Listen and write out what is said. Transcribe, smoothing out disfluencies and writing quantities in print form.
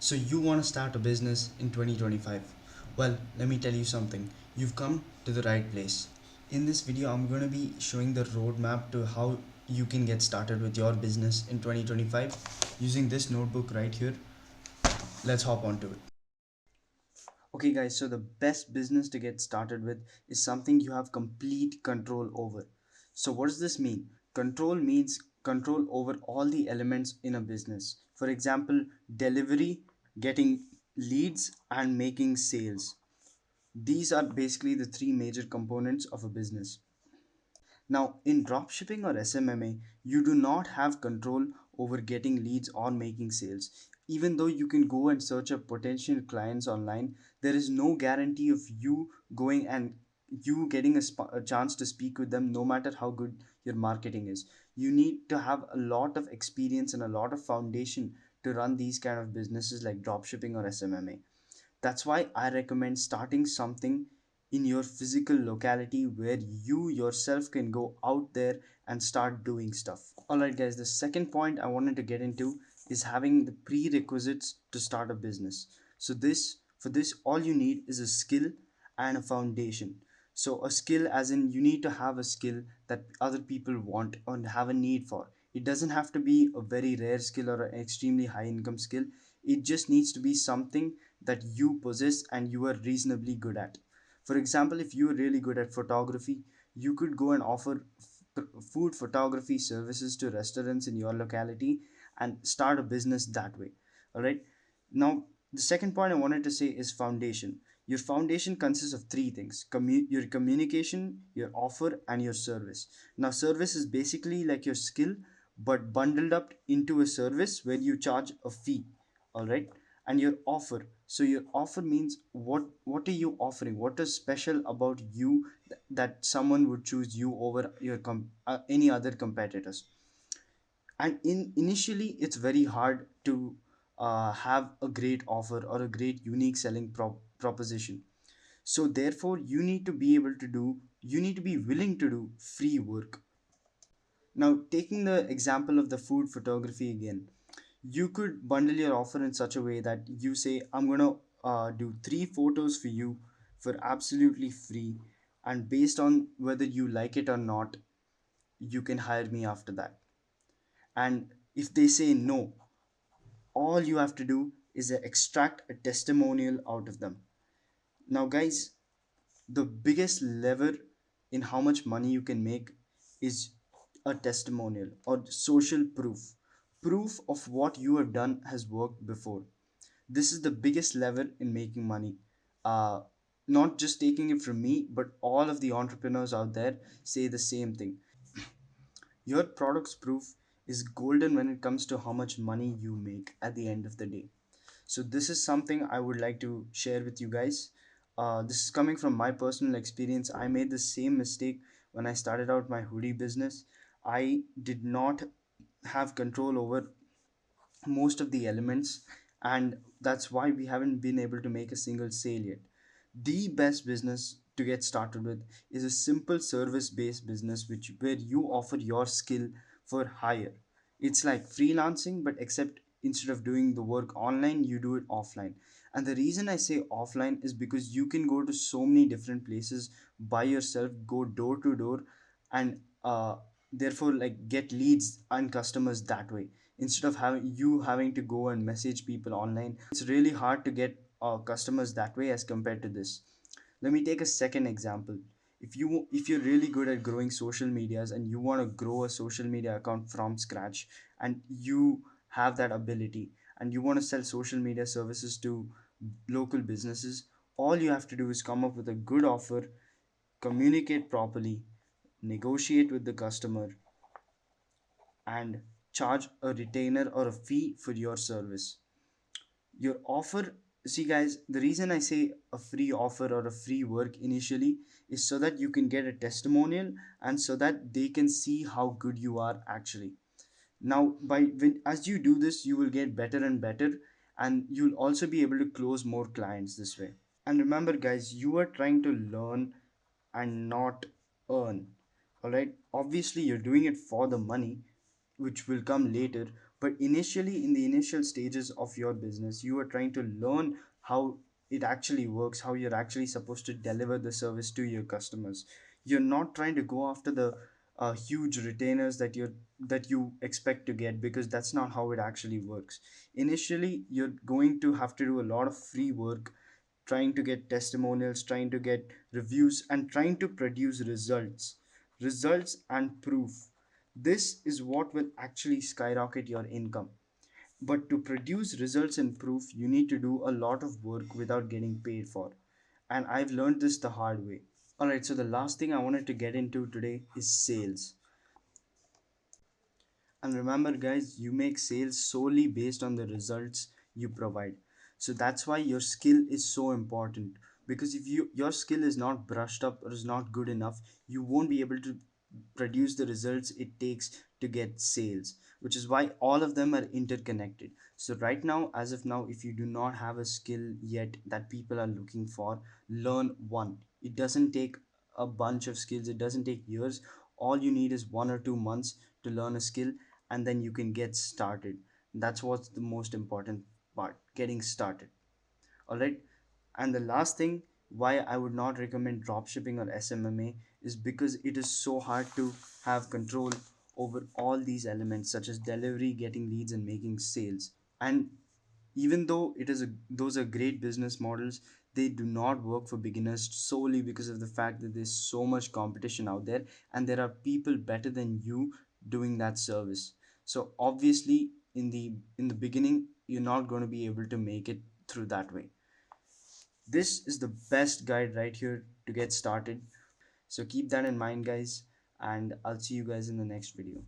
So you want to start a business in 2025? Well, let me tell you something. You've come to the right place. In this video, I'm going to be showing the roadmap to how you can get started with your business in 2025 using this notebook right here. Let's hop onto it. Okay, guys, so the best business to get started with is something you have complete control over. So, what does this mean? Control means control over all the elements in a business. For example, delivery, getting leads, and making sales. These are basically the three major components of a business. Now, in dropshipping or SMMA, you do not have control over getting leads or making sales. Even though you can go and search up potential clients online, there is no guarantee of you going and you getting a chance to speak with them no matter how good your marketing is. You need to have a lot of experience and a lot of foundation to run these kind of businesses like dropshipping or SMMA. That's why I recommend starting something in your physical locality where you yourself can go out there and start doing stuff. Alright, guys, the second point I wanted to get into is having the prerequisites to start a business. So, for this, all you need is a skill and a foundation. So, a skill, as in you need to have a skill that other people want and have a need for. It doesn't have to be a very rare skill or an extremely high income skill. It just needs to be something that you possess and you are reasonably good at. For example, if you are really good at photography, you could go and offer food photography services to restaurants in your locality and start a business that way. All right. Now, the second point I wanted to say is foundation. Your foundation consists of three things: your communication, your offer, and your service. Now, service is basically like your skill, but bundled up into a service where you charge a fee. All right. And your offer, so your offer means what are you offering, what is special about you that someone would choose you over any other competitors. And initially it's very hard to have a great offer or a great unique selling proposition. So therefore you need to be willing to do free work. Now, taking the example of the food photography again, you could bundle your offer in such a way that you say, I'm going to do three photos for you for absolutely free. And based on whether you like it or not, you can hire me after that. And if they say no, all you have to do is extract a testimonial out of them. Now, guys, the biggest lever in how much money you can make is a testimonial or social proof of what you have done has worked before. This is the biggest lever in making money. uh, Not just taking it from me, but all of the entrepreneurs out there say the same thing. Your product's proof is golden when it comes to how much money you make at the end of the day. So this is something I would like to share with you guys. This is coming from my personal experience. I made the same mistake when I started out my hoodie business. I did not have control over most of the elements, and that's why we haven't been able to make a single sale yet. The best business to get started with is a simple service based business which where you offer your skill for hire. It's like freelancing, but except instead of doing the work online, you do it offline. And the reason I say offline is because you can go to so many different places by yourself, go door to door, and therefore like get leads and customers that way, instead of having to go and message people online. It's really hard to get customers that way as compared to this. Let me take a second example. If you're really good at growing social medias and you want to grow a social media account from scratch, and you have that ability and you want to sell social media services to local businesses, all you have to do is come up with a good offer, communicate properly, negotiate with the customer, and charge a retainer or a fee for your service. Your offer, see guys, the reason I say a free offer or a free work initially is so that you can get a testimonial and so that they can see how good you are actually. Now, as you do this, you will get better and better, and you'll also be able to close more clients this way. And remember, guys, you are trying to learn and not earn. All right. Obviously, you're doing it for the money, which will come later. But initially, in the initial stages of your business, you are trying to learn how it actually works, how you're actually supposed to deliver the service to your customers. You're not trying to go after the huge retainers that you expect to get, because that's not how it actually works. Initially, you're going to have to do a lot of free work, trying to get testimonials, trying to get reviews, and trying to produce results and proof. This is what will actually skyrocket your income. But to produce results and proof, you need to do a lot of work without getting paid for. And I've learned this the hard way. Alright, so the last thing I wanted to get into today is sales. And remember, guys, you make sales solely based on the results you provide. So that's why your skill is so important. Because if your skill is not brushed up or is not good enough, you won't be able to produce the results it takes to get sales, which is why all of them are interconnected. So right now, as of now, if you do not have a skill yet that people are looking for, learn one. It doesn't take a bunch of skills, it doesn't take years. All you need is 1 or 2 months to learn a skill, and then you can get started. That's what's the most important part, getting started. All right. And the last thing, why I would not recommend dropshipping or SMMA, is because it is so hard to have control over all these elements, such as delivery, getting leads, and making sales. And even though those are great business models, they do not work for beginners, solely because of the fact that there's so much competition out there, and there are people better than you doing that service. So obviously, in the beginning, you're not going to be able to make it through that way. This is the best guide right here to get started. So keep that in mind, guys, and I'll see you guys in the next video.